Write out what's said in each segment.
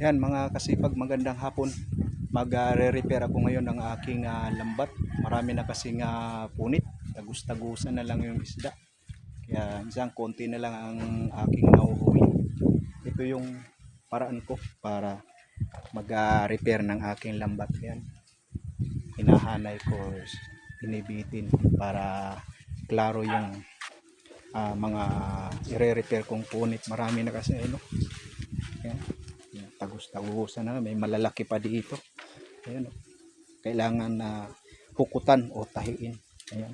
Yan mga kasipag, magandang hapon. Magre-repair ako ngayon ng aking lambat. Marami na kasing punit. Tagus-tagusan na lang yung isda. Kaya isang konti na lang ang aking nahuhuli. Ito yung paraan ko para mag-repair ng aking lambat. Yan. Hinahanay ko, binibitin para klaro yung mga i-repair kong punit. Marami na kasi ano. Yan. Tagus-tagusan na, may malalaki pa dito. Ayan, kailangan na hukutan o tahiin. Ayan,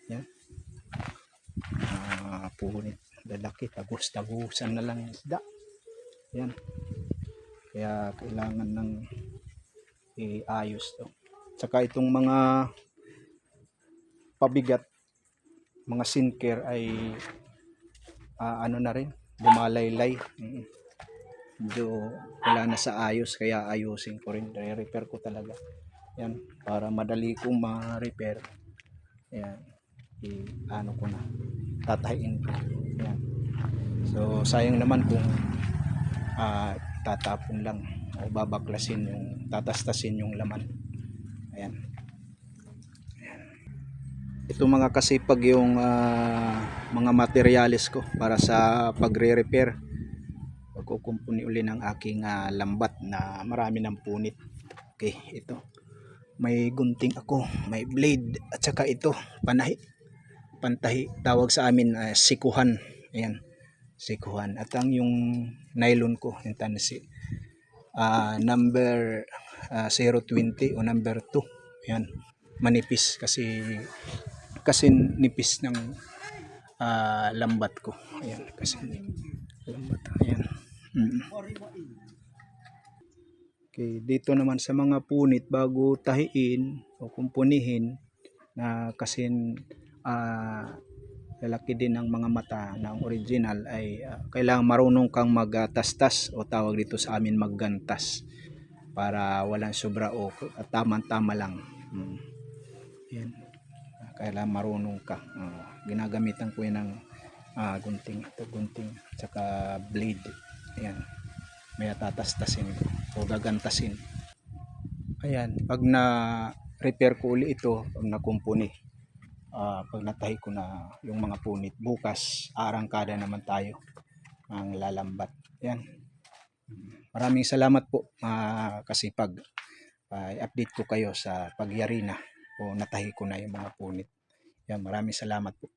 yan, punit, lalaki, tagus-tagusan na lang isda. Ayan, kaya kailangan ng iayos to. Tsaka itong mga pabigat, mga sinker ay ano na rin, lumalaylay. Medyo wala na sa ayos, kaya ayusin ko rin, re-repair ko talaga yan para madali kong ma-repair. Yan, ano ko na, tatahiin ko yan. So sayang naman kung tatapon lang o babaklasin yung, tatastasin yung laman. Ayan, ito mga kasipag yung mga materialis ko para sa pagre-repair. Kukumpuni uli ng aking lambat na marami ng punit. Okay, ito may gunting ako, may blade, at saka ito pantahi, tawag sa amin sikuhan. Ayan, sikuhan. At ang yung nylon ko, yung tansi number 020 o number 2. Ayan, manipis kasi nipis ng lambat ko. Ayan, kasi lambat. Ayan. Okay, dito naman sa mga punit, bago tahiin o kumpunihin na kasi lalaki din ng mga mata ng original, ay kailangan marunong kang magtastas o tawag dito sa amin maggantas para walang sobra o tamang-tama lang. Yan. Kailangan marunong ka. Ginagamitan ko yun ng gunting, ito gunting, tsaka blade. Ayan, may tatastasin o gagantasin. Ayan, pag na repair ko uli ito, pag nakumpuni, pag natahi ko na yung mga punit, bukas arangkada naman tayo ang lalambat. Ayan, maraming salamat po kasipag. I-update ko kayo sa pagyari na o natahi ko na yung mga punit. Ayan, maraming salamat po.